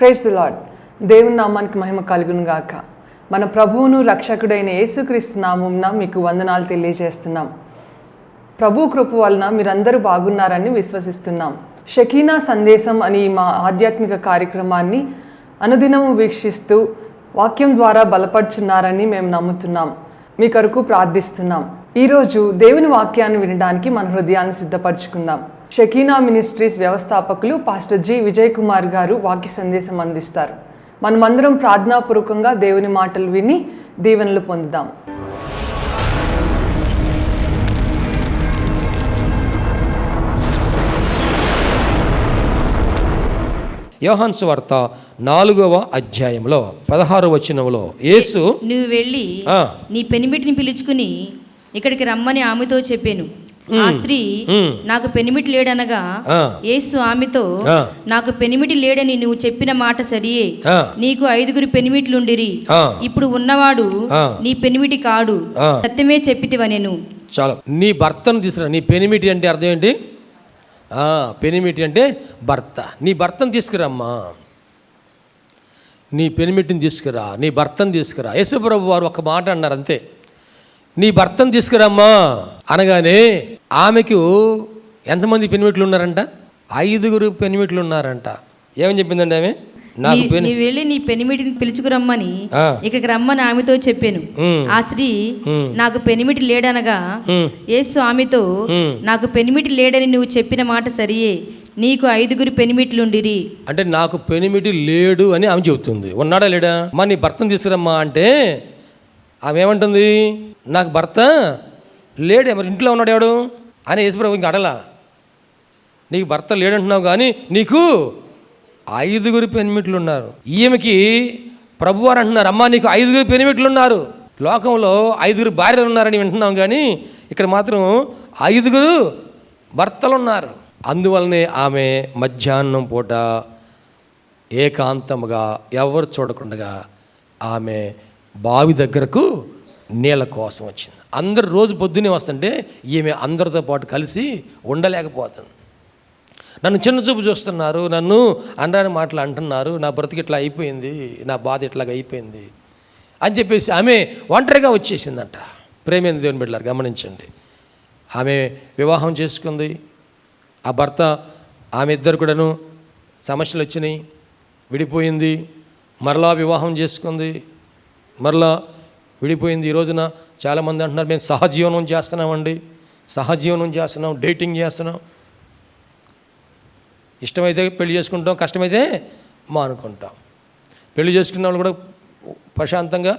Praise the lord. దేవుని నామానికి మహిమ కలుగును గాక. మన ప్రభువును రక్షకుడైన యేసుక్రీస్తు నామమున మీకు వందనాలు తెలియజేస్తున్నాం. ప్రభు కృప వలన మీరందరూ బాగున్నారని విశ్వసిస్తున్నాం. షకీనా సందేశం అని మా ఆధ్యాత్మిక కార్యక్రమాన్ని అనుదినము వీక్షిస్తూ వాక్యం ద్వారా బలపడుచున్నారని మేము నమ్ముతున్నాం. మీ కొరకు ప్రార్థిస్తున్నాం. ఈరోజు దేవుని వాక్యాన్ని వినడానికి మన హృదయాన్ని సిద్ధపరచుకుందాం. షకీనా మినిస్ట్రీస్ వ్యవస్థాపకులు పాస్టర్ జి విజయ్ కుమార్ గారు వాక్య సందేశం అందిస్తారు. మనమందరం ప్రార్థనాపూర్వకంగా దేవుని మాటలు విని దీవెనలు పొందుదాం. యోహాను సువార్త 4వ అధ్యాయంలో 16వ వచనంలో యేసు, నువ్వు వెళ్ళి నీ పెనిమిటిని పిలుచుకుని ఇక్కడికి రమ్మని ఆమెతో చెప్పాను. ఆ స్త్రీ నాకు పెనిమిటి లేడనగా యేసు ఆమెతో, నాకు పెనిమిటి లేడని నువ్వు చెప్పిన మాట సరియే, నీకు 5 పెనిమిట్లుండిరి, ఇప్పుడు ఉన్నవాడు నీ పెనిమిటి కాడు, సత్యమే చెప్పితివనెను. చాలా నీ భర్తను తీసుకురా. నీ పెనిమిటి అంటే అర్థం ఏంటి? పెనిమిటి అంటే భర్త. నీ భర్తను తీసుకురమ్మా, నీ పెనిమిటిని తీసుకురా, నీ భర్తను తీసుకురా. యేసుప్రభు వారు ఒక మాట అన్నారు అంతే, నీ భర్తను తీసుకురమ్మా అనగానే ఆమెకు ఎంతమంది పెనిమిట్లు ఉన్నారంట? 5 పెనిమిట్లు ఉన్నారంట. ఏమని చెప్పిందండి ఆమె? నీ వెళ్ళి నీ పెనిమిటిని పిలుచుకురమ్మని ఇక్కడికి రమ్మని ఆమెతో చెప్పాను. ఆ స్త్రీ నాకు పెనిమిటి లేడనగా యేసు ఆమెతో, నాకు పెనిమిటి లేడని నువ్వు చెప్పిన మాట సరియే, నీకు 5 పెనిమిట్లుండిరి. అంటే నాకు పెనిమిటి లేడు అని ఆమె చెబుతుంది. ఉన్నాడా లేడా? మా నీ భర్తను తీసుకురమ్మా అంటే ఆమె ఏమంటుంది? నాకు భర్త లేడే, మరి ఇంట్లో ఉన్నాడు ఎవడు అని యేసుప్రభు ఇంక అడలా. నీకు భర్త లేడంటున్నావు కానీ నీకు 5 పెనిమిట్లు ఉన్నారు. ఈమెకి ప్రభువారు అంటున్నారు, అమ్మా నీకు 5 పెనిమిట్లు ఉన్నారు. లోకంలో 5 భార్యలు ఉన్నారని వింటున్నాం కానీ ఇక్కడ మాత్రం 5 భర్తలు ఉన్నారు. అందువల్లనే ఆమె మధ్యాహ్నం పూట ఏకాంతముగా ఎవరు చూడకుండా ఆమె బావి దగ్గరకు నీళ్ళ కోసం వచ్చింది. అందరు రోజు పొద్దున్నే వస్తుంటే ఈమె అందరితో పాటు కలిసి ఉండలేకపోతుంది. నన్ను చిన్న చూపు చూస్తున్నారు, నన్ను అనరాని మాటలు అంటున్నారు, నా బ్రతికి ఇట్లా అయిపోయింది, నా బాధ ఇట్లాగా అయిపోయింది అని చెప్పేసి ఆమె ఒంటరిగా వచ్చేసిందంట. ప్రేమైన దేవుని బిడ్డలారా గమనించండి, ఆమె వివాహం చేసుకుంది. ఆ భర్త ఆమె ఇద్దరు కూడాను సమస్యలు వచ్చినాయి, విడిపోయింది. మరలా వివాహం చేసుకుంది, మరలా విడిపోయింది. ఈ రోజున చాలామంది అంటున్నారు, మేము సహజీవనం చేస్తున్నామండి, సహజీవనం చేస్తున్నాం, డేటింగ్ చేస్తున్నాం. ఇష్టమైతే పెళ్లి చేసుకుంటాం, కష్టమైతే మానుకుంటాం. పెళ్లి చేసుకున్న వాళ్ళు కూడా ప్రశాంతంగా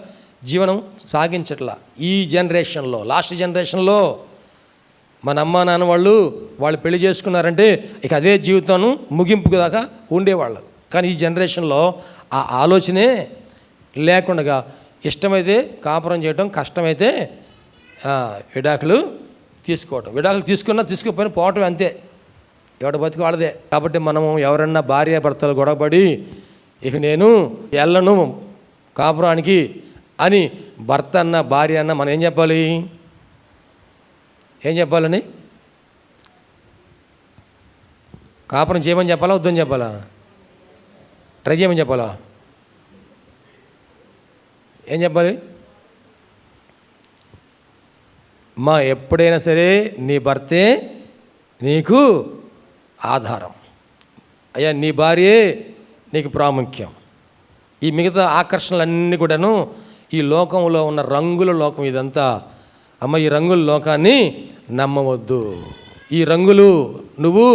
జీవనం సాగించట్లా. ఈ జనరేషన్లో, లాస్ట్ జనరేషన్లో మన అమ్మ నాన్న వాళ్ళు పెళ్లి చేసుకున్నారంటే ఇక అదే జీవితం ముగింపు దాకా ఉండేవాళ్ళు. కానీ ఈ జనరేషన్లో ఆ ఆలోచనే లేకుండా ఇష్టమైతే కాపురం చేయటం, కష్టమైతే విడాకులు తీసుకోవటం. విడాకులు తీసుకున్నా తీసుకోకపోయినా పోవటం అంతే, ఎవడ బతుకు వాళ్ళదే. కాబట్టి మనము ఎవరన్నా భార్య భర్తలు గొడవపడి ఇక నేను వెళ్ళను కాపురానికి అని భర్త అన్న భార్య అన్న మనం ఏం చెప్పాలి? ఏం చెప్పాలని? కాపురం చేయమని చెప్పాలా, వద్దని చెప్పాలా? ట్రై చేయమని చెప్పాలా? ఏం చెప్పాలి? మా ఎప్పుడైనా సరే నీ భర్తే నీకు ఆధారం అయ్యా, నీ భార్యే నీకు ప్రాముఖ్యం. ఈ మిగతా ఆకర్షణలన్నీ కూడాను ఈ లోకంలో ఉన్న రంగుల లోకం ఇదంతా. అమ్మ, ఈ రంగుల లోకాన్ని నమ్మవద్దు, ఈ రంగులు నువ్వు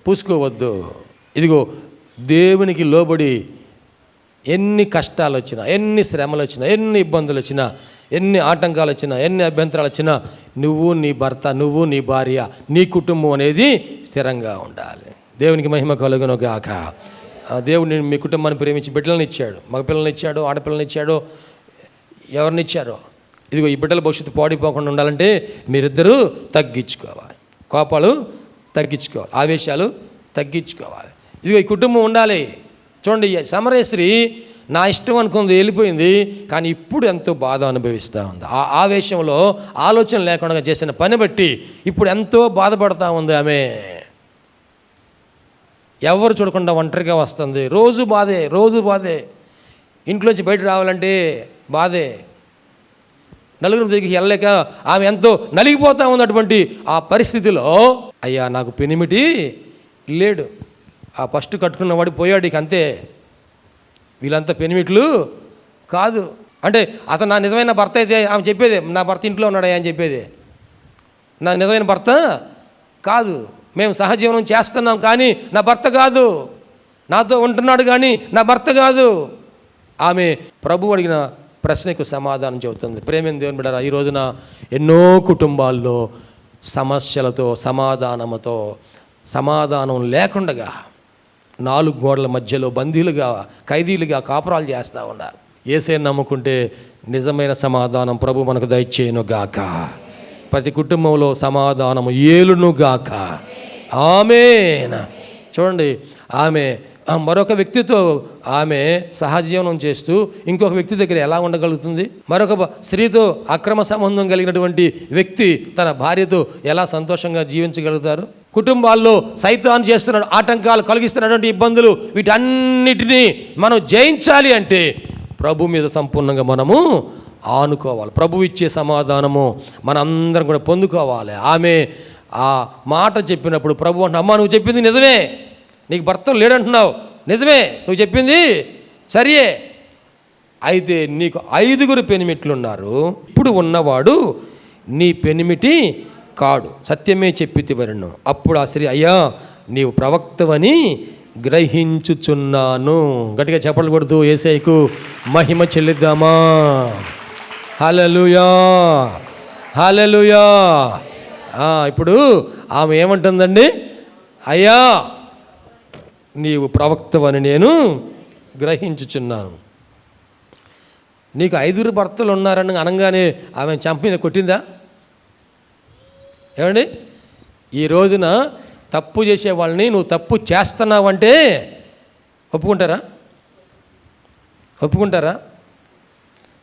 పూసుకోవద్దు. ఇదిగో దేవునికి లోబడి ఎన్ని కష్టాలు వచ్చినా, ఎన్ని శ్రమలు వచ్చినా, ఎన్ని ఇబ్బందులు వచ్చినా, ఎన్ని ఆటంకాలు వచ్చినా, ఎన్ని అభ్యంతరాలు వచ్చినా నువ్వు నీ భర్త, నువ్వు నీ భార్య, నీ కుటుంబం అనేది స్థిరంగా ఉండాలి. దేవునికి మహిమ కలుగును గాక. దేవుడు మీ కుటుంబాన్ని ప్రేమించి బిడ్డలను ఇచ్చాడు, మగపిల్లల్ని ఇచ్చాడు, ఆడపిల్లల్ని ఇచ్చాడు, ఎవరిని ఇచ్చారో. ఇదిగో ఈ బిడ్డల భవిష్యత్తు పాడిపోకుండా ఉండాలంటే మీరిద్దరూ తగ్గించుకోవాలి, కోపాలు తగ్గించుకోవాలి, ఆవేశాలు తగ్గించుకోవాలి. ఇదిగో ఈ కుటుంబం ఉండాలి. చూడండి, సమరయ స్త్రీ నా ఇష్టం అనుకుంది, వెళ్ళిపోయింది, కానీ ఇప్పుడు ఎంతో బాధ అనుభవిస్తూ ఉంది. ఆ ఆవేశంలో ఆలోచన లేకుండా చేసిన పని బట్టి ఇప్పుడు ఎంతో బాధపడుతూ ఉంది ఆమె. ఎవరు చూడకుండా ఒంటరిగా వస్తుంది. రోజు బాధే. ఇంట్లోంచి బయట రావాలంటే బాధే. నలుగురు దగ్గరికి వెళ్ళలేక ఆమె ఎంతో నలిగిపోతా ఉన్నటువంటి ఆ పరిస్థితిలో, అయ్యా నాకు పెనిమిటి లేడు, ఆ ఫస్ట్ కట్టుకున్నవాడు పోయాడు, ఇక అంతే, వీళ్ళంతా పెనిమిట్లు కాదు. అంటే అతను నా నిజమైన భర్త అయితే ఆమె చెప్పేది, నా భర్త ఇంట్లో ఉన్నాడా అని చెప్పేది, నా నిజమైన భర్త కాదు, మేము సహజీవనం చేస్తున్నాం కానీ నా భర్త కాదు, నాతో ఉంటున్నాడు కానీ నా భర్త కాదు. ఆమె ప్రభు అడిగిన ప్రశ్నకు సమాధానం చెబుతుంది. ప్రేమ దేవుని బిడ్డలారా, ఈ రోజున ఎన్నో కుటుంబాల్లో సమస్యలతో, సమాధానం లేకుండా 4 గోడల మధ్యలో బందీలుగా, ఖైదీలుగా కాపురాలు చేస్తూ ఉన్నారు. యేసుని నమ్ముకుంటే నిజమైన సమాధానం ప్రభు మనకు దయచేయును గాక. ప్రతి కుటుంబంలో సమాధానం ఏలును గాక. ఆమేన్. చూడండి, ఆమె మరొక వ్యక్తితో ఆమె సహజీవనం చేస్తూ ఇంకొక వ్యక్తి దగ్గర ఎలా ఉండగలుగుతుంది? మరొక స్త్రీతో అక్రమ సంబంధం కలిగినటువంటి వ్యక్తి తన భార్యతో ఎలా సంతోషంగా జీవించగలుగుతారు? కుటుంబాల్లో సైతాను చేస్తున్న ఆటంకాలు, కలిగిస్తున్నటువంటి ఇబ్బందులు, వీటన్నిటినీ మనం జయించాలి అంటే ప్రభు మీద సంపూర్ణంగా మనము ఆనుకోవాలి. ప్రభు ఇచ్చే సమాధానము మనందరం కూడా పొందుకోవాలి. ఆమె ఆ మాట చెప్పినప్పుడు ప్రభు అంటే, అమ్మా నువ్వు చెప్పింది నిజమే, నీకు భర్త లేడంటున్నావు, నిజమే, నువ్వు చెప్పింది సరియే, అయితే నీకు 5 పెనిమిట్లు ఉన్నారు, ఇప్పుడు ఉన్నవాడు నీ పెనిమిటి కాడు, సత్యమే చెప్పితివరను. అప్పుడు ఆ స్త్రీ, అయ్యా నీవు ప్రవక్తవని గ్రహించుచున్నాను. గట్టిగా చప్పట్లు కొడుతూ యేసయ్యకు మహిమ చెల్లిద్దామా? హల్లెలూయా, హల్లెలూయా. ఇప్పుడు ఆమె ఏమంటుందండి? అయ్యా నీవు ప్రవక్తవని నేను గ్రహించుచున్నాను. నీకు 5 భర్తలు ఉన్నారని అనగానే ఆమె చంప మీద కొట్టిందా? ఏమండి, ఈ రోజున తప్పు చేసే వాళ్ళని నువ్వు తప్పు చేస్తున్నావంటే ఒప్పుకుంటారా?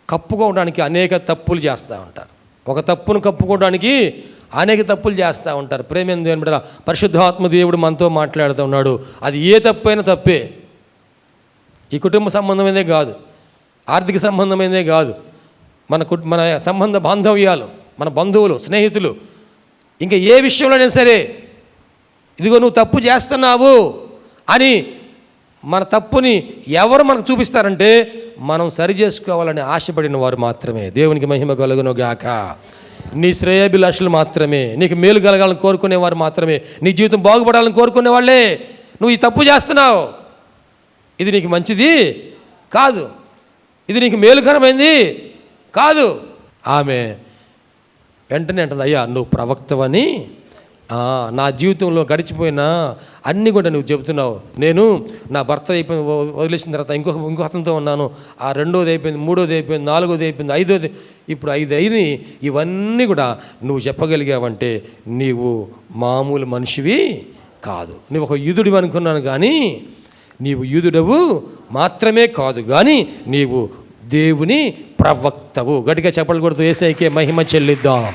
కప్పుకోవడానికి అనేక తప్పులు చేస్తూ ఉంటారు. ఒక తప్పును కప్పుకోవడానికి అనేక తప్పులు చేస్తూ ఉంటారు. ప్రేమ దేవుని బిడ్డలారా, పరిశుద్ధాత్మ దేవుడు మనతో మాట్లాడుతూ ఉన్నాడు. అది ఏ తప్పైనా తప్పే. ఈ కుటుంబ సంబంధమైనదే కాదు, ఆర్థిక సంబంధమైనదే కాదు, మన సంబంధ బాంధవ్యాలు, మన బంధువులు, స్నేహితులు, ఇంకా ఏ విషయంలోనైనా సరే, ఇదిగో నువ్వు తప్పు చేస్తున్నావు అని మన తప్పుని ఎవరు మనకు చూపిస్తారంటే మనం సరి చేసుకోవాలని ఆశపడిన వారు మాత్రమే. దేవునికి మహిమ కలుగును గాక. నీ శ్రేయాభిలాషులు మాత్రమే, నీకు మేలు కలగాలని కోరుకునేవారు మాత్రమే, నీ జీవితం బాగుపడాలని కోరుకునే వాళ్ళే నువ్వు ఈ తప్పు చేస్తున్నావు, ఇది నీకు మంచిది కాదు, ఇది నీకు మేలుకరమైంది కాదు. ఆమె వెంటనే అంటుంది, అయ్యా నువ్వు ప్రవక్తవని, నా జీవితంలో గడిచిపోయినా అన్నీ కూడా నువ్వు చెబుతున్నావు. నేను నా భర్త అయిపోయి వదిలేసిన తర్వాత ఇంకొక అతనితో ఉన్నాను, ఆ 2వది అయిపోయింది, 3వది అయిపోయింది, 4వది అయిపోయింది, 5వది, ఇప్పుడు 5 అయినాయి. ఇవన్నీ కూడా నువ్వు చెప్పగలిగావంటే నీవు మామూలు మనిషివి కాదు. నువ్వు ఒక యూదుడివి అనుకున్నాను, కానీ నీవు యూదుడవు మాత్రమే కాదు, కానీ నీవు దేవుని ప్రవక్తవు. గట్టిగా చెప్పలు కొడుతూ యేసయ్యకే మహిమ చెల్లిద్దాం.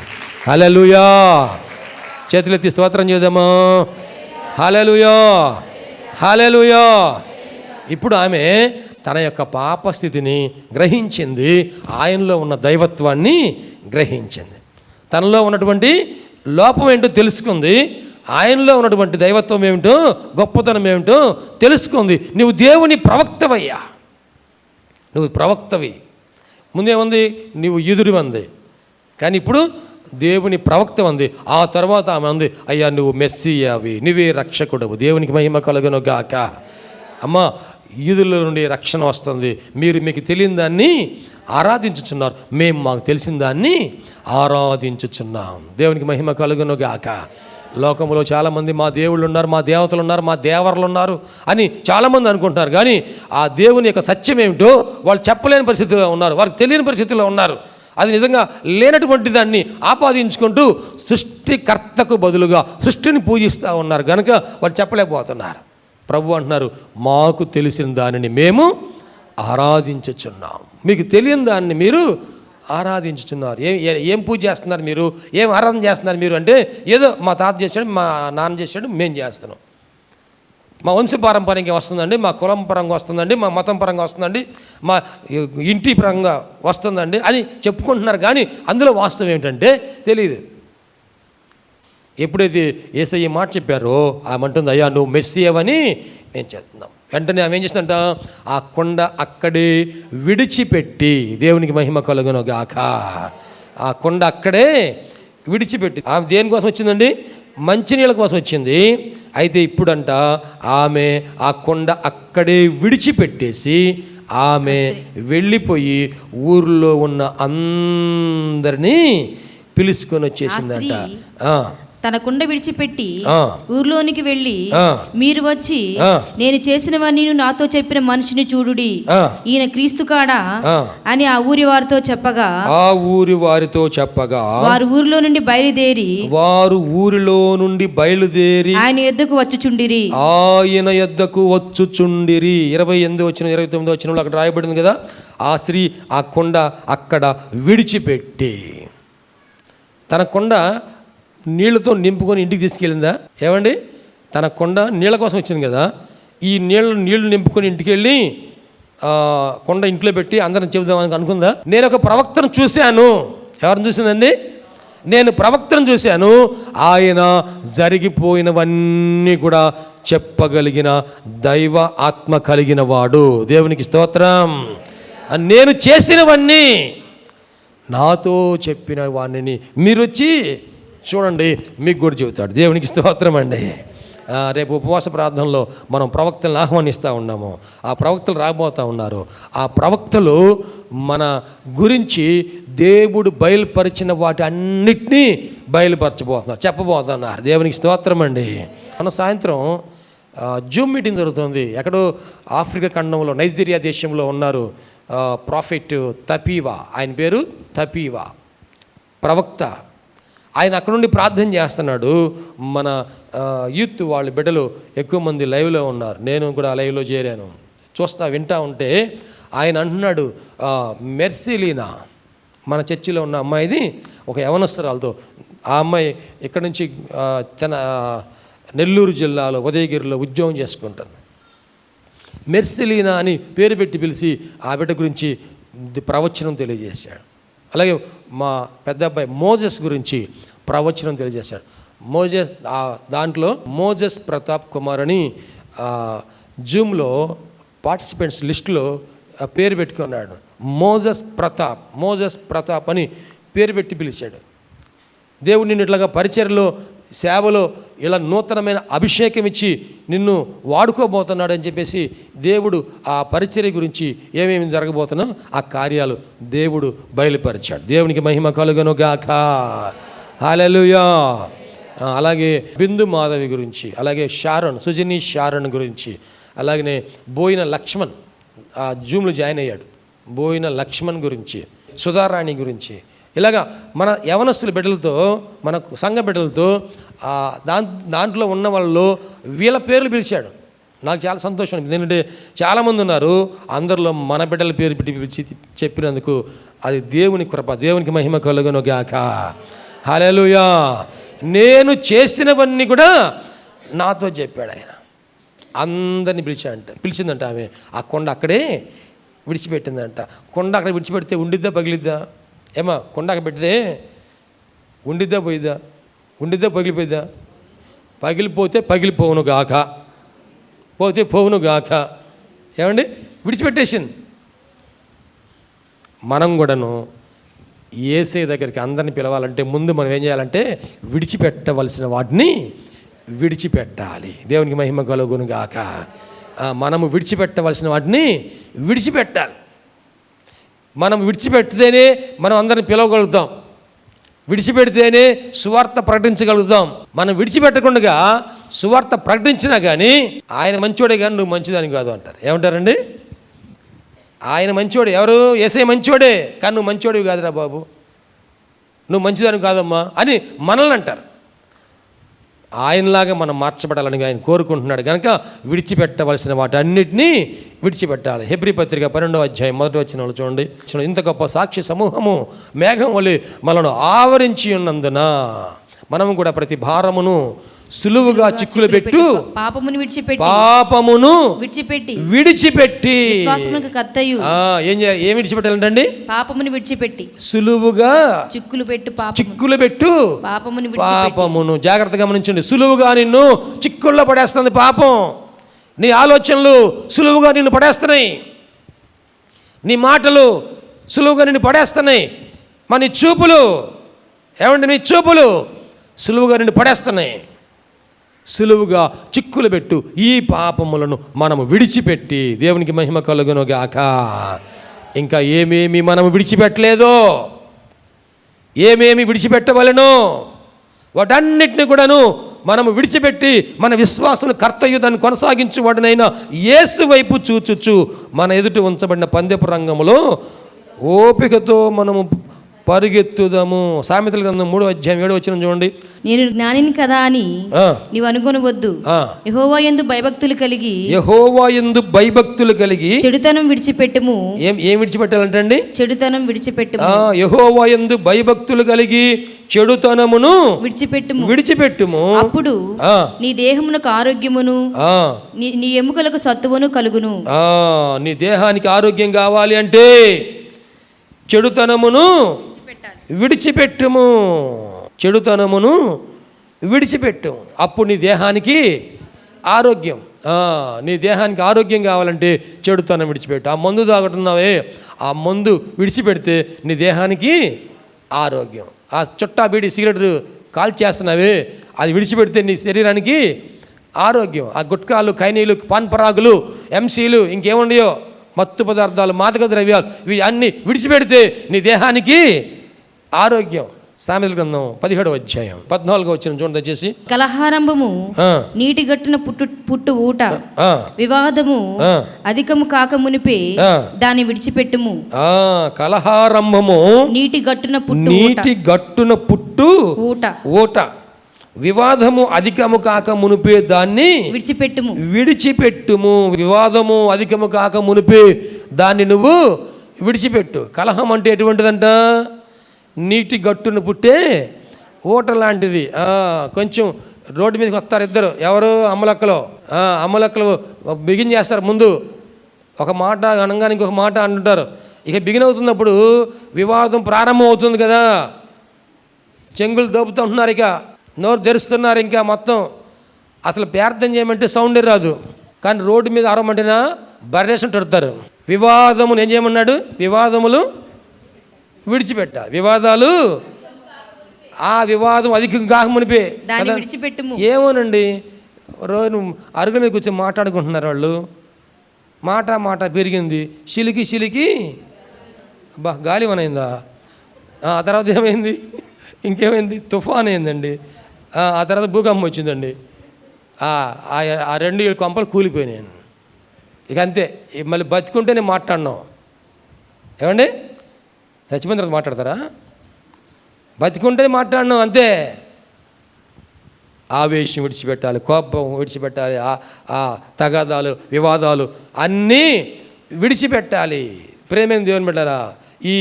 హల్లెలూయా. చేతులెత్తి స్తోత్రం చేద్దామా? హల్లెలూయా, హల్లెలూయా. ఇప్పుడు ఆమె తన యొక్క పాపస్థితిని గ్రహించింది, ఆయనలో ఉన్న దైవత్వాన్ని గ్రహించింది, తనలో ఉన్నటువంటి లోపం ఏంటో తెలుసుకుంది, ఆయనలో ఉన్నటువంటి దైవత్వం ఏమిటో, గొప్పతనం ఏమిటో తెలుసుకుంది. నువ్వు దేవుని ప్రవక్తవయ్యా, నువ్వు ప్రవక్తవి. ముందేముంది? నువ్వు యూదుడివి అంది, కానీ ఇప్పుడు దేవుని ప్రవక్త ఉంది. ఆ తర్వాత ఆమె ఉంది, అయ్యా నువ్వు మెస్సియావి, నువ్వే రక్షకుడవు. దేవునికి మహిమ కలుగును గాక. అమ్మ, యూదుల నుండి రక్షణ వస్తుంది, మీకు తెలియని దాన్ని ఆరాధించుచున్నారు, మేము మాకు తెలిసిన దాన్ని ఆరాధించుచున్నాం. దేవునికి మహిమ కలుగును గాక. లోకంలో చాలామంది మా దేవుళ్ళు ఉన్నారు, మా దేవతలు ఉన్నారు, మా దేవర్లు ఉన్నారు అని చాలామంది అనుకుంటున్నారు, కానీ ఆ దేవుని యొక్క సత్యం ఏమిటో వాళ్ళు చెప్పలేని పరిస్థితిలో ఉన్నారు, వారికి తెలియని పరిస్థితిలో ఉన్నారు. అది నిజంగా లేనటువంటి దాన్ని ఆపాదించుకుంటూ సృష్టికర్తకు బదులుగా సృష్టిని పూజిస్తూ ఉన్నారు, కనుక వాళ్ళు చెప్పలేకపోతున్నారు. ప్రభు అంటున్నారు, మాకు తెలిసిన దానిని మేము ఆరాధించుచున్నాం, మీకు తెలియని దాన్ని మీరు ఆరాధించుచున్నారు. ఏం పూజ చేస్తున్నారు మీరు, ఏం ఆరాధన చేస్తున్నారు మీరు అంటే, ఏదో మా తాత చేశాడు, మా నాన్న చేశాడు, మేము చేస్తున్నాం. మా వంశపారంపర్యంగా వస్తుందండి, మా కులం పరంగా వస్తుందండి, మా మతం పరంగా వస్తుందండి, మా ఇంటి పరంగా వస్తుందండి అని చెప్పుకుంటున్నారు. కానీ అందులో వాస్తవం ఏమిటంటే తెలియదు. ఎప్పుడైతే యేసయ్య మాట చెప్పారో ఆమె అంటుంది, అయ్యా నువ్వు మెస్సియవని నేను చేస్తున్నాం. వెంటనే ఆమె ఏం చేసిందంట, ఆ కొండ అక్కడే విడిచిపెట్టి, దేవునికి మహిమ కలుగును గాక, ఆ కొండ అక్కడే విడిచిపెట్టి, ఆమె దేనికోసం వచ్చిందండి? మంచినీళ్ళ కోసం వచ్చింది. అయితే ఇప్పుడంట ఆమె ఆ కొండ అక్కడే విడిచిపెట్టేసి ఆమె వెళ్ళిపోయి ఊర్లో ఉన్న అందరినీ పిలుచుకొని వచ్చేసిందంట. తన కుండ విడిచిపెట్టి ఊర్లోనికి వెళ్ళి, మీరు వచ్చి నేను చేసినవన్నీ నాతో చెప్పిన మనిషిని చూడుడి, ఈయన క్రీస్తు కాడా అని ఆ ఊరి వారితో చెప్పగా, వారు ఊరిలో నుండి బయలుదేరి ఆయన యొద్దకు వచ్చుచుండిరి. 28 వచ్చిన 29 వచ్చిన అక్కడ రాయబడింది కదా, ఆ స్త్రీ ఆ కొండ అక్కడ విడిచిపెట్టి తన కొండ నీళ్లతో నింపుకొని ఇంటికి తీసుకెళ్ళిందా? ఏమండి, తన కొండ నీళ్ళ కోసం వచ్చింది కదా, ఈ నీళ్లు నింపుకొని ఇంటికి వెళ్ళి కొండ ఇంట్లో పెట్టి అందరం చెబుదామని అనుకుందా? నేను ఒక ప్రవక్తను చూశాను. ఎవరిని చూసిందండి? నేను ప్రవక్తను చూశాను. ఆయన జరిగిపోయినవన్నీ కూడా చెప్పగలిగిన దైవ ఆత్మ కలిగిన వాడు. దేవునికి స్తోత్రం. నేను చేసినవన్నీ నాతో చెప్పిన వాణ్ణి మీరు వచ్చి చూడండి, మీకు కూడా చెబుతాడు. దేవునికి స్తోత్రం అండి. రేపు ఉపవాస ప్రార్థనలో మనం ప్రవక్తలను ఆహ్వానిస్తూ ఉన్నాము. ఆ ప్రవక్తలు రాబోతూ ఉన్నారు. ఆ ప్రవక్తలు మన గురించి దేవుడు బయలుపరిచిన వాటి అన్నిటినీ బయలుపరచబోతున్నారు, చెప్పబోతున్నారు. దేవునికి స్తోత్రం అండి. మన సాయంత్రం జూమ్ మీటింగ్ జరుగుతుంది. ఎక్కడో ఆఫ్రికా ఖండంలో నైజీరియా దేశంలో ఉన్నారు ప్రాఫెట్ తపీవా. ఆయన పేరు తపీవా, ప్రవక్త. ఆయన అక్కడ నుండి ప్రార్థన చేస్తున్నాడు. మన యూత్ వాళ్ళ బిడ్డలు ఎక్కువ మంది లైవ్లో ఉన్నారు. నేను కూడా లైవ్లో చేరాను. వింటూ ఉంటే ఆయన అంటున్నాడు, మెర్సిలీనా మన చర్చిలో ఉన్న అమ్మాయిది ఒక యవనస్తురాలతో, ఆ అమ్మాయి ఇక్కడ నుంచి తన నెల్లూరు జిల్లాలో ఉదయగిరిలో ఉద్యోగం చేసుకుంటుంది. మెర్సిలీనా అని పేరు పెట్టి పిలిచి ఆ బిడ్డ గురించి ప్రవచనం తెలియజేశాడు. అలాగే మా పెద్ద అబ్బాయి మోజెస్ గురించి ప్రవచనం తెలియజేశాడు. దాంట్లో మోజెస్ ప్రతాప్ కుమార్ అని జూమ్లో పార్టిసిపెంట్స్ లిస్టులో పేరు పెట్టుకున్నాడు. మోజెస్ ప్రతాప్ అని పేరు పెట్టి పిలిచాడు. దేవుడు నిన్ను ఇట్లాగా పరిచర్లో సేవలో ఇలా నూతనమైన అభిషేకం ఇచ్చి నిన్ను వాడుకోబోతున్నాడు అని చెప్పేసి దేవుడు ఆ పరిచర్య గురించి ఏమేమి జరగబోతున్నా ఆ కార్యాలు దేవుడు బయలుపరిచాడు. దేవునికి మహిమ కలుగును గాక. హల్లెలూయా. అలాగే బిందు మాధవి గురించి, అలాగే సుజని షారణ్ గురించి, అలాగనే బోయిన లక్ష్మణ్ జూమ్లో జాయిన్ అయ్యాడు. బోయిన లక్ష్మణ్ గురించి, సుధారాణి గురించి, ఇలాగా మన యవనస్తుల బిడ్డలతో, మన సంఘ బిడ్డలతో దాంట్లో ఉన్న వాళ్ళు వీళ్ళ పేర్లు పిలిచాడు. నాకు చాలా సంతోషం. ఎందుకంటే చాలామంది ఉన్నారు, అందరిలో మన బిడ్డల పేరు పిలిచి చెప్పినందుకు అది దేవుని కృప. దేవునికి మహిమ కలుగును గాక. హల్లెలూయా. నేను చేసినవన్నీ కూడా నాతో చెప్పాడు ఆయన. అందరినీ పిలిచిందంట ఆమె. ఆ కొండ అక్కడే విడిచిపెట్టిందంట. కొండ అక్కడ విడిచిపెడితే ఉండిద్దా పగిలిద్దా? ఏమా, కొండ అక్కడ పెడితే ఉండిద్దా పోయిద్దా? ఉండిద్దా పగిలిపోయిద్దా? పగిలిపోతే పగిలిపోవును గాక, పోతే పోవును గాక. ఏమండి, విడిచిపెట్టేసింది. మనం కూడాను యేసయ్య దగ్గరికి అందరిని పిలవాలంటే ముందు మనం ఏం చేయాలంటే విడిచిపెట్టవలసిన వాటిని విడిచిపెట్టాలి. దేవునికి మహిమ కలుగును గాక. మనము విడిచిపెట్టవలసిన వాటిని విడిచిపెట్టాలి. మనం విడిచిపెడితేనే మనం అందరిని పిలవగలుగుతాం. విడిచిపెడితేనే సువార్త ప్రకటించగలుగుతాం. మనం విడిచిపెట్టకుండా సువార్త ప్రకటించినా కానీ ఆయన మంచోడే కానీ నువ్వు మంచిదాని కాదు అంటారు. ఏమంటారండి? ఆయన మంచోడే. ఎవరు? యేసయ్య మంచోడే, కానీ నువ్వు మంచోడివి కాదురా బాబు, నువ్వు మంచిదాని కాదమ్మా అని మనల్ని అంటారు. ఆయనలాగా మనం మార్చబడాలని ఆయన కోరుకుంటున్నాడు కనుక విడిచిపెట్టవలసిన వాటి అన్నిటినీ విడిచిపెట్టాలి. హెబ్రీ పత్రిక 12వ అధ్యాయం 1వ వచనంలో చూడండి. ఇంత గొప్ప సాక్షి సమూహము మేఘం వలె మనను ఆవరించి ఉన్నందున మనము కూడా ప్రతి భారమును సులువుగా చిక్కులు పెట్టు పాపమును విడిచిపెట్టి పాపమును విడిచిపెట్టి విశ్వాసమునకు కర్తయు. ఏం విడిచిపెట్టాలంటండి? పాపమును విడిచిపెట్టి. సులువుగా చిక్కులు పెట్టు పాపమును. జాగ్రత్తగా గమనించండి. సులువుగా నిన్ను చిక్కుల్లో పడేస్తుంది పాపం. నీ ఆలోచనలు సులువుగా నిన్ను పడేస్తున్నాయి, నీ మాటలు సులువుగా నిన్ను పడేస్తున్నాయి, నీ చూపులు నీ చూపులు సులువుగా నిన్ను పడేస్తున్నాయి. సులువుగా చిక్కులు పెట్టు ఈ పాపములను మనము విడిచిపెట్టి, దేవునికి మహిమ కలుగును గాక. ఇంకా ఏమేమి మనము విడిచిపెట్టలేదో, ఏమేమి విడిచిపెట్టవలెనో వాటన్నిటిని కూడాను మనము విడిచిపెట్టి మన విశ్వాసం కర్తయ్య దాన్ని కొనసాగించువాడినైనా యేసు వైపు చూచుచు మన ఎదుట ఉంచబడిన పందెపు రంగములో ఓపికతో మనము పరుగెత్తుదాము. సామెతల గ్రంథం 3:7 చూడండి. నేను జ్ఞానిని కదా అని నీవు అనుకొనవద్దు. యెహోవా యందు భయభక్తులు కలిగి చెడుతనం విడిచిపెట్టుము. ఏం విడిచిపెట్టాలంటండి? చెడుతనం విడిచిపెట్టుము. యెహోవా యందు భయభక్తులు కలిగి చెడుతనమును విడిచిపెట్టుము. అప్పుడు నీ దేహమునకు ఆరోగ్యమును నీ ఎముకలకు సత్తువను కలుగును. నీ దేహానికి ఆరోగ్యం కావాలి అంటే చెడుతనమును విడిచిపెట్టుము. చెడుతనమును విడిచిపెట్టుము. అప్పుడు నీ దేహానికి ఆరోగ్యం. నీ దేహానికి ఆరోగ్యం కావాలంటే చెడుతనం విడిచిపెట్టు. ఆ మందు తాగుతున్నావే, ఆ మందు విడిచిపెడితే నీ దేహానికి ఆరోగ్యం. ఆ చుట్టా బీడి సిగరెట్ కాల్చేస్తున్నావే, అది విడిచిపెడితే నీ శరీరానికి ఆరోగ్యం. ఆ గుట్కాలు, ఖైనీలు, పాన్పరాగులు, ఎంసీలు, ఇంకేముండయో మత్తు పదార్థాలు, మాదక ద్రవ్యాలు, ఇవి అన్నీ విడిచిపెడితే నీ దేహానికి ఆరోగ్యం. సామెతల గ్రంథం 17:14 చూడండి దయచేసి. కలహారంభము నీటి గట్టున పుట్టు ఊట, వివాదము అధికము కాక మునిపే దాన్ని విడిచిపెట్టుము. కలహారంభము నీటి గట్టున పుట్టు ఊట, వివాదము అధికము కాక మునిపే దాన్ని విడిచిపెట్టుము. వివాదము అధికము కాక మునిపే దాన్ని నువ్వు విడిచిపెట్టు. కలహం అంటే ఎటువంటిదంట? నీటి గట్టును పుట్టే ఊట లాంటిది. కొంచెం రోడ్డు మీదకి వస్తారు ఇద్దరు, ఎవరు? అమ్మలక్కలు బిగిన్ చేస్తారు. ముందు ఒక మాట అనగానే ఇంకొక మాట అంటుంటారు. ఇక బిగిన్ అవుతున్నప్పుడు వివాదం ప్రారంభం అవుతుంది కదా. చెంగులు దోపుతూ ఉంటున్నారు, ఇక నోరు తెరుస్తున్నారు. ఇంకా మొత్తం అసలు ప్రార్థన చేయమంటే సౌండే రాదు, కానీ రోడ్డు మీద అరవమంటేనా బర్రేషన్ పెడతారు. వివాదమును ఏం చేయమన్నాడు? వివాదములు విడిచిపెట్టాలి. వివాదాలు వివాదం అధికం కాకమునిపే ఏమోనండి. రోజు అరుగు మీద కూర్చొని మాట్లాడుకుంటున్నారు వాళ్ళు. మాట పెరిగింది, చిలికి గాలివనైందా. ఆ తర్వాత ఏమైంది? ఇంకేమైంది? తుఫాన్ అయిందండి. ఆ తర్వాత భూకంపం వచ్చిందండి. ఆ 2 కొంపలు కూలిపోయినాయి. ఇక అంతే. మళ్ళీ బతికుంటే నేను మాట్లాడినాం. ఏమండి? చచ్చిపోయిన తర్వాత మాట్లాడతారా? బతికుంటే మాట్లాడినాం అంతే. ఆవేశం విడిచిపెట్టాలి, కోపం విడిచిపెట్టాలి, తగాదాలు, వివాదాలు అన్నీ విడిచిపెట్టాలి. ప్రేమైన దేవుని బిడ్డలారా, ఈ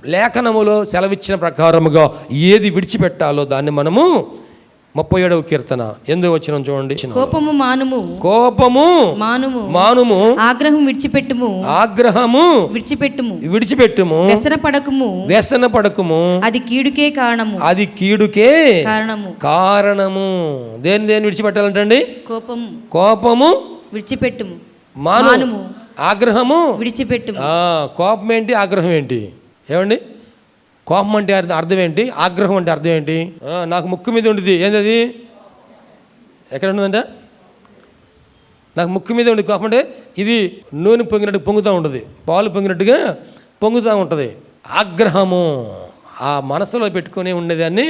లేఖనములో సెలవిచ్చిన ప్రకారముగా ఏది విడిచిపెట్టాలో దాన్ని మనము 37వ కీర్తన 8వ వచనం చూడండి. కోపము మానుము, ఆగ్రహము విడిచిపెట్టుము, వ్యసన పడకుము, అది కీడుకే కారణము. దేని విడిచిపెట్టాలంటండి? కోపము విడిచిపెట్టుము, మానుము, ఆగ్రహము విడిచిపెట్టుము. కోపం ఏంటి? ఆగ్రహం ఏంటి? ఏమండి? కోపం అంటే అర్థం ఏంటి? ఆగ్రహం అంటే అర్థం ఏంటి? నాకు ముక్కు మీద ఉండేది ఏంటది? ఎక్కడ ఉండదంట? నాకు ముక్కు మీద ఉండి కోపం అంటే ఇది నూనె పొంగినట్టు పొంగుతూ ఉంటుంది, పాలు పొంగినట్టుగా పొంగుతూ ఉంటుంది. ఆగ్రహము ఆ మనసులో పెట్టుకొని ఉండేదాన్ని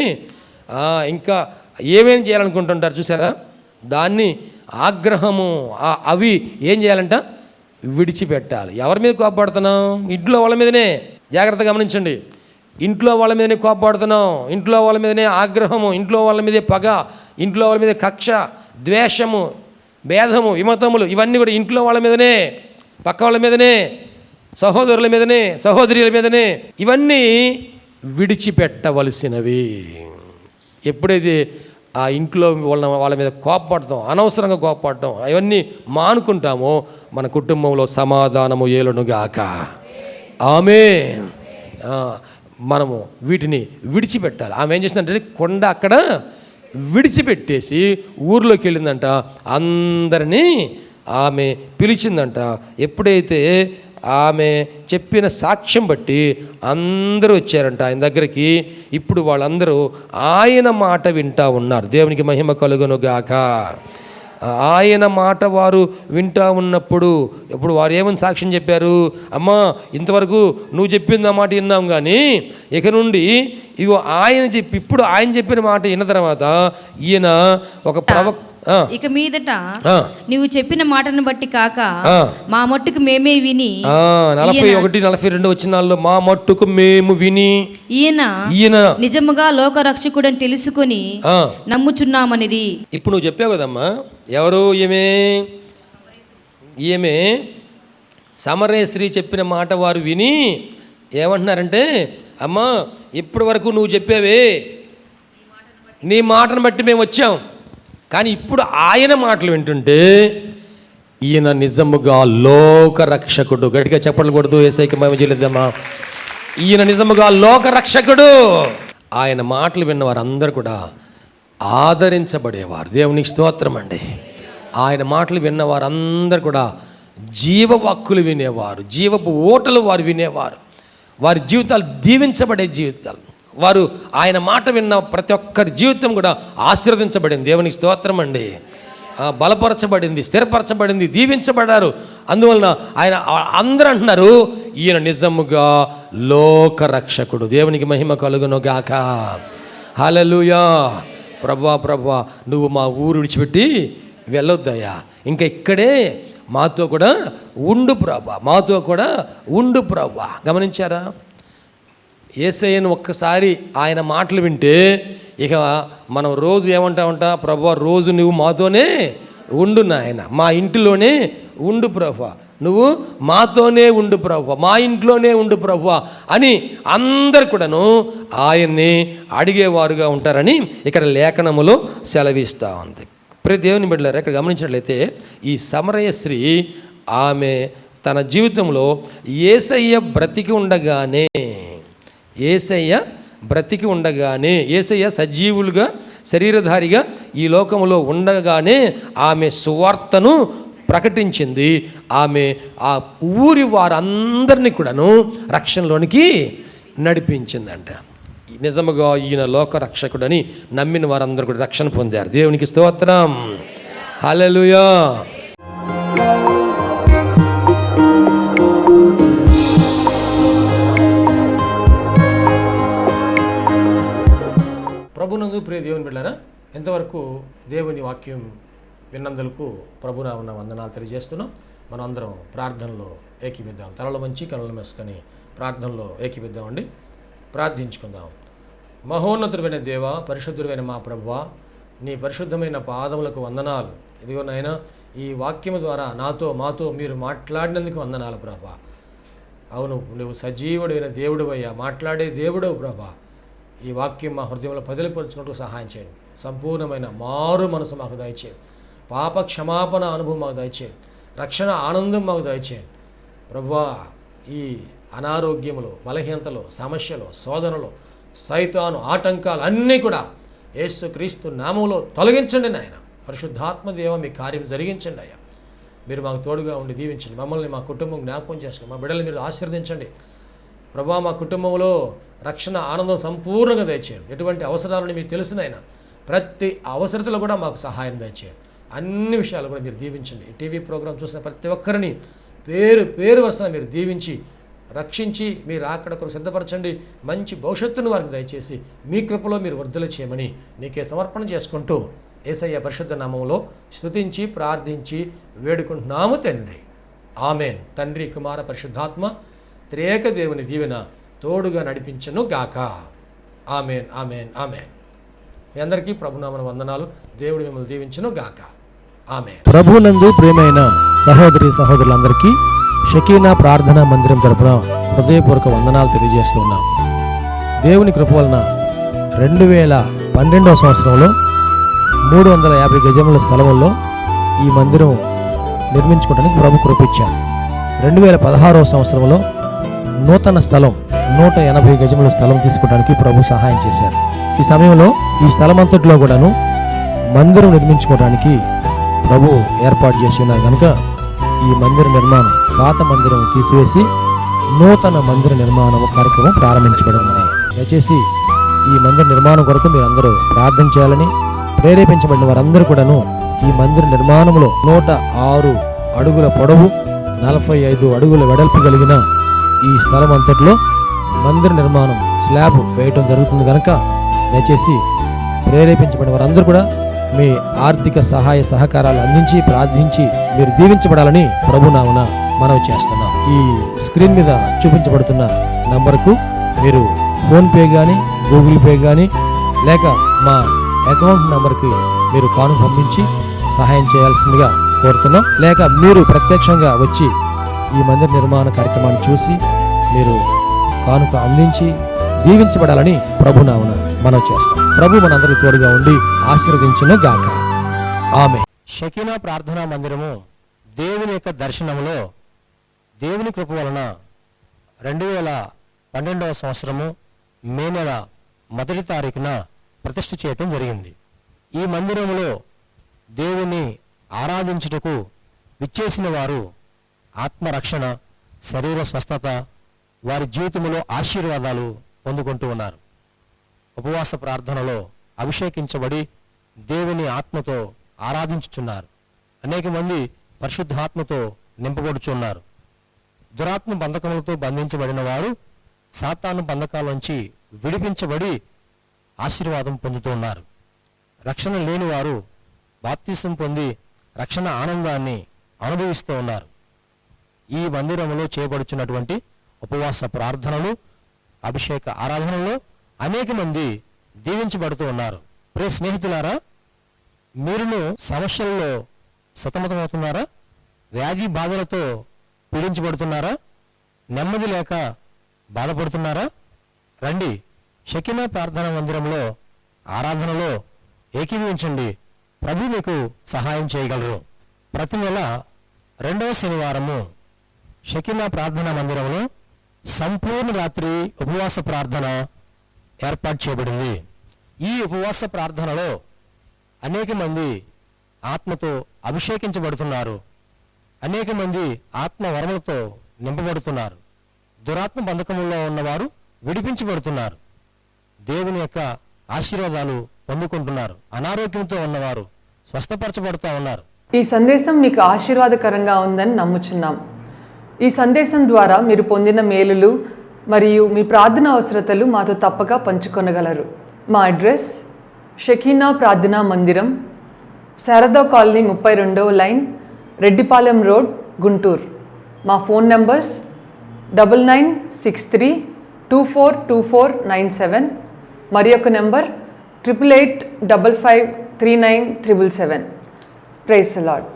ఇంకా ఏమేం చేయాలనుకుంటుంటారు చూసారా? దాన్ని ఆగ్రహము. అవి ఏం చేయాలంట? విడిచిపెట్టాలి. ఎవరి మీద కోపపడుతున్నాం? ఇంట్లో వాళ్ళ మీదనే. జాగ్రత్తగా గమనించండి. ఇంట్లో వాళ్ళ మీదనే కోపపడుతున్నాం, ఇంట్లో వాళ్ళ మీదనే ఆగ్రహము, ఇంట్లో వాళ్ళ మీదే పగ, ఇంట్లో వాళ్ళ మీద కక్ష, ద్వేషము, భేదము, విమతములు, ఇవన్నీ కూడా ఇంట్లో వాళ్ళ మీదనే, పక్క వాళ్ళ మీదనే, సహోదరుల మీదనే, సహోదరుల మీదనే. ఇవన్నీ విడిచిపెట్టవలసినవి. ఎప్పుడైతే ఆ ఇంట్లో వాళ్ళ మీద కోపపడతాం, అనవసరంగా కోపపడటం, అవన్నీ మానుకుంటామో మన కుటుంబంలో సమాధానము ఏలునుగాక. ఆమేన్. మనము వీటిని విడిచిపెట్టాలి. ఆమె ఏం చేసిందంటే కొండ అక్కడ విడిచిపెట్టేసి ఊర్లోకి వెళ్ళిందంట. అందరినీ ఆమె పిలిచిందంట. ఎప్పుడైతే ఆమె చెప్పిన సాక్ష్యం బట్టి అందరూ వచ్చారంట ఆయన దగ్గరికి. ఇప్పుడు వాళ్ళందరూ ఆయన మాట వింటా ఉన్నారు. దేవునికి మహిమ కలుగునుగాక. ఆయన మాట వారు వింటా ఉన్నప్పుడు ఇప్పుడు వారు ఏమని సాక్ష్యం చెప్పారు? అమ్మా, ఇంతవరకు నువ్వు చెప్పింది ఆ మాట విన్నాం, కానీ ఇక నుండి ఇగో ఇప్పుడు ఆయన చెప్పిన మాట విన్న తర్వాత ఈయన ఒక ఇక మీదట నువ్వు చెప్పిన మాటను బట్టి కాక మా మట్టుకు మేమే విని 41-42 వచనాల్లో మా మట్టుకు మేము విని ఈయన నిజముగా లోక రక్షకుడని తెలుసుకొని నమ్ముచున్నామనిది. ఇప్పుడు నువ్వు చెప్పావు కదమ్మా, ఎవరు ఈమె సమరయ స్త్రీ చెప్పిన మాట వారు విని ఏమంటున్నారంటే, అమ్మా ఇప్పటి వరకు నువ్వు చెప్పావే, నీ మాటను బట్టి మేము వచ్చాం, కానీ ఇప్పుడు ఆయన మాటలు వింటుంటే ఈయన నిజముగా లోక రక్షకుడు. గట్టిగా చెప్పట్లు కొడుతూ యేసయ్యకి మహిమ చెల్లిద్దామా. ఈయన నిజముగా లోక రక్షకుడు. ఆయన మాటలు విన్న వారందరూ కూడా ఆదరించబడేవారు. దేవునికి స్తోత్రం అండి. ఆయన మాటలు విన్న వారందరూ కూడా జీవవాక్కులు వినేవారు, జీవపు ఓటలు వారు వినేవారు. వారి జీవితాలు దీవించబడే జీవితాలు. వారు ఆయన మాట విన్న ప్రతి ఒక్కరి జీవితం కూడా ఆశీర్వదించబడింది. దేవునికి స్తోత్రం అండి. బలపరచబడింది, స్థిరపరచబడింది, దీవించబడ్డారు. అందువలన ఆయన అందరూ అంటున్నారు, ఈయన నిజముగా లోక రక్షకుడు. దేవునికి మహిమ కలుగునుగాక. హల్లెలూయా. ప్రభువా నువ్వు మా ఊరు విడిచిపెట్టి వెళ్ళొద్దయ్యా, ఇంకా ఇక్కడే మాతో కూడా ఉండు ప్రభా. గమనించారా? యేసయ్యను ఒక్కసారి ఆయన మాటలు వింటే ఇక మనం రోజు ఏమంటామంట, ప్రభువా రోజు నువ్వు మాతోనే ఉండు నాయన, మా ఇంటిలోనే ఉండు ప్రభువా, నువ్వు మాతోనే ఉండు ప్రభువా, మా ఇంట్లోనే ఉండు ప్రభువా అని అందరు కూడాను ఆయన్ని అడిగేవారుగా ఉంటారని ఇక్కడ లేఖనములో సెలవిస్తూ ఉంది. ప్రతి దేవుని బిడ్డలారా, ఇక్కడ గమనించినట్లయితే ఈ సమరయ స్త్రీ ఆమె తన జీవితంలో యేసయ్య బ్రతికి ఉండగానే యేసయ్య సజీవులుగా శరీరధారిగా ఈ లోకంలో ఉండగానే ఆమె సువార్తను ప్రకటించింది. ఆమె ఆ ఊరి వారందరినీ కూడాను రక్షణలోనికి నడిపించిందంట. నిజముగా ఈయన లోక రక్షకుడని నమ్మిన వారందరూ కూడా రక్షణ పొందారు. దేవునికి స్తోత్రం. హల్లెలూయా. ప్రభునందు ప్రియ దేవుని బిడ్డలారా, ఎంతవరకు దేవుని వాక్యం విన్నందులకు ప్రభునామమున వందనాలు తెలియజేస్తున్నాం. మనం అందరం ప్రార్థనలో ఏకీపిద్దాం. తలలు వంచి కనులు మూసుకొని ప్రార్థనలో ఏకీపిద్దామండి. ప్రార్థించుకుందాం. మహోన్నతుడైన దేవ, పరిశుద్ధుడైన మా ప్రభువా, నీ పరిశుద్ధమైన పాదములకు వందనాలు. ఇదిగో నాయనా, ఈ వాక్యము ద్వారా మాతో మీరు మాట్లాడినందుకు వందనాలు ప్రభా. అవును, నువ్వు సజీవుడైన దేవుడివయ్యా, మాట్లాడే దేవుడవు ప్రభా. ఈ వాక్యం మా హృదయంలో పదిలిపరుచుకుంటూ సహాయం చేయండి. సంపూర్ణమైన మారు మనసు మాకు దయచేయండి. పాప క్షమాపణ అనుభవం మాకు దయచేయండి. రక్షణ ఆనందం మాకు దయచేయండి ప్రభువా. ఈ అనారోగ్యములు, బలహీనతలు, సమస్యలు, శోధనలు, సైతాను ఆటంకాలు అన్నీ కూడా యేసుక్రీస్తు నామములో తొలగించండి నాయన. పరిశుద్ధాత్మ దేవ, మీ కార్యం జరిగించండి అయ్యా. మీరు మాకు తోడుగా ఉండి దీవించండి. మమ్మల్ని, మా కుటుంబం జ్ఞాపకం చేసుకోండి. మా బిడ్డల్ని మీరు ఆశీర్వదించండి ప్రభువా. మా కుటుంబంలో రక్షణ ఆనందం సంపూర్ణంగా దయచేయండి. ఎటువంటి అవసరాలని మీకు తెలుసునైనా ప్రతి అవసరతలో కూడా మాకు సహాయం దయచేయండి. అన్ని విషయాలు కూడా మీరు దీవించండి. ఈ టీవీ ప్రోగ్రాం చూసిన ప్రతి ఒక్కరిని పేరు వరుసన మీరు దీవించి రక్షించి మీరు అక్కడ కొరకు సిద్ధపరచండి. మంచి భవిష్యత్తును వారికి దయచేసి మీ కృపలో మీరు వర్ధలు చేయమని నీకే సమర్పణ చేసుకుంటూ యేసయ్య పరిశుద్ధ నామములో స్తుతించి ప్రార్థించి వేడుకుంటున్నాము తండ్రి. ఆమెన్. తండ్రి, కుమార, పరిశుద్ధాత్మ త్రియేక దేవుని దీవెన తోడుగా నడిపించను గాక. Amen, amen, amen. మీ అందరికీ ప్రభునామన వందనాలు. దేవుడు మిమ్మల్ని దీవించను గాక. ఆమెన్. ప్రభునందు ప్రియమైన సహోదరి సహోదరులందరికీ షకీనా ప్రార్థనా మందిరం తరపున హృదయపూర్వక వందనాలు తెలియజేస్తున్నాం. దేవుని కృప వలన 2012వ సంవత్సరంలో 350 గజముల స్థలంలో ఈ మందిరం నిర్మించుకోవడానికి ప్రభు కృపించారు. 2016వ సంవత్సరంలో నూతన స్థలం 180 గజముల స్థలం తీసుకోవడానికి ప్రభు సహాయం చేశారు. ఈ సమయంలో ఈ స్థలం అంతట్లో కూడాను మందిరం నిర్మించుకోవడానికి ప్రభు ఏర్పాటు చేసి ఉన్నారు కనుక ఈ మందిర నిర్మాణం, పాత మందిరం తీసివేసి నూతన మందిర నిర్మాణం కార్యక్రమం ప్రారంభించబడింది. దయచేసి ఈ మందిర నిర్మాణం కొరకు మీరు అందరూ ప్రార్థన చేయాలని, ప్రేరేపించబడిన వారందరూ కూడాను ఈ మందిర నిర్మాణంలో 106 అడుగుల పొడవు 45 అడుగుల వెడల్పు కలిగిన ఈ స్థలం అంతట్లో మందిర నిర్మాణం స్లాబ్ వేయటం జరుగుతుంది కనుక దయచేసి ప్రేరేపించబడిన వారందరూ కూడా మీ ఆర్థిక సహాయ సహకారాలు అందించి ప్రార్థించి మీరు దీవించబడాలని ప్రభునామన మనవి చేస్తున్నాం. ఈ స్క్రీన్ మీద చూపించబడుతున్న నంబర్కు మీరు ఫోన్పే కానీ, గూగుల్ పే కానీ, లేక మా అకౌంట్ నంబర్కి మీరు కాను పంపించి సహాయం చేయాల్సిందిగా కోరుతున్నాం. లేక మీరు ప్రత్యక్షంగా వచ్చి ఈ మందిర నిర్మాణ కార్యక్రమాన్ని చూసి మీరు కానుక అందించి దీవించబడాలని ప్రభునామన మనం చేస్తాం. ప్రభు మనందరి తోడుగా ఉండి ఆశీర్వదించును గాక. ఆమె. షకీనా ప్రార్థనా మందిరము దేవుని యొక్క దర్శనములో దేవుని కృప వలన 2012వ సంవత్సరము మే నెల 1వ తారీఖున ప్రతిష్ఠ చేయటం జరిగింది. ఈ మందిరములో దేవుని ఆరాధించుటకు విచ్చేసిన వారు ఆత్మరక్షణ, శరీర స్వస్థత, వారి జీవితంలో ఆశీర్వాదాలు పొందుకుంటూ ఉన్నారు. ఉపవాస ప్రార్థనలో అభిషేకించబడి దేవుని ఆత్మతో ఆరాధించుచున్నారు. అనేక మంది పరిశుద్ధాత్మతో నింపబడుచున్నారు. దురాత్మ బంధకములతో బంధించబడిన వారు సాతాను బంధకాల విడిపించబడి ఆశీర్వాదం పొందుతూ ఉన్నారు. రక్షణ లేని వారు బాప్తిసం పొంది రక్షణ ఆనందాన్ని అనుభవిస్తూ ఉన్నారు. ఈ మందిరంలో చేయబడుచున్నటువంటి ఉపవాస ప్రార్థనలు, అభిషేక ఆరాధనలో అనేక మంది దీవించబడుతూ ఉన్నారు. ప్రియ స్నేహితులారా, మీరును సమస్యల్లో సతమతమవుతున్నారా? వ్యాధి బాధలతో పీడించబడుతున్నారా? నెమ్మది లేక బాధపడుతున్నారా? రండి, షకీనా ప్రార్థనా మందిరంలో ఆరాధనలో ఏకీభవించండి. ప్రభు మీకు సహాయం చేయగలరు. ప్రతి నెల 2వ శనివారము షకీనా ప్రార్థనా మందిరంలో సంపూర్ణ రాత్రి ఉపవాస ప్రార్థన ఏర్పాటు చేయబడింది. ఈ ఉపవాస ప్రార్థనలో అనేక మంది ఆత్మతో అభిషేకించబడుతున్నారు. అనేక మంది ఆత్మ వరములతో నింపబడుతున్నారు. దురాత్మ బంధకముల్లో ఉన్నవారు విడిపించబడుతున్నారు. దేవుని యొక్క ఆశీర్వాదాలు పొందుకుంటున్నారు. అనారోగ్యంతో ఉన్నవారు స్వస్థపరచబడుతూ ఉన్నారు. ఈ సందేశం మీకు ఆశీర్వాదకరంగా ఉందని నమ్ముచున్నాం. ఈ సందేశం ద్వారా మీరు పొందిన మేలులు మరియు మీ ప్రార్థన అవసరతలు మాతో తప్పక పంచుకొనగలరు. మా అడ్రస్ షకీనా ప్రార్థనా మందిరం, శారదా కాలనీ 32వ లైన్, రెడ్డిపాలెం రోడ్, గుంటూరు. మా ఫోన్ నంబర్స్ 9963242497, మరి యొక్క నెంబర్ 8885539777. Praise the lord.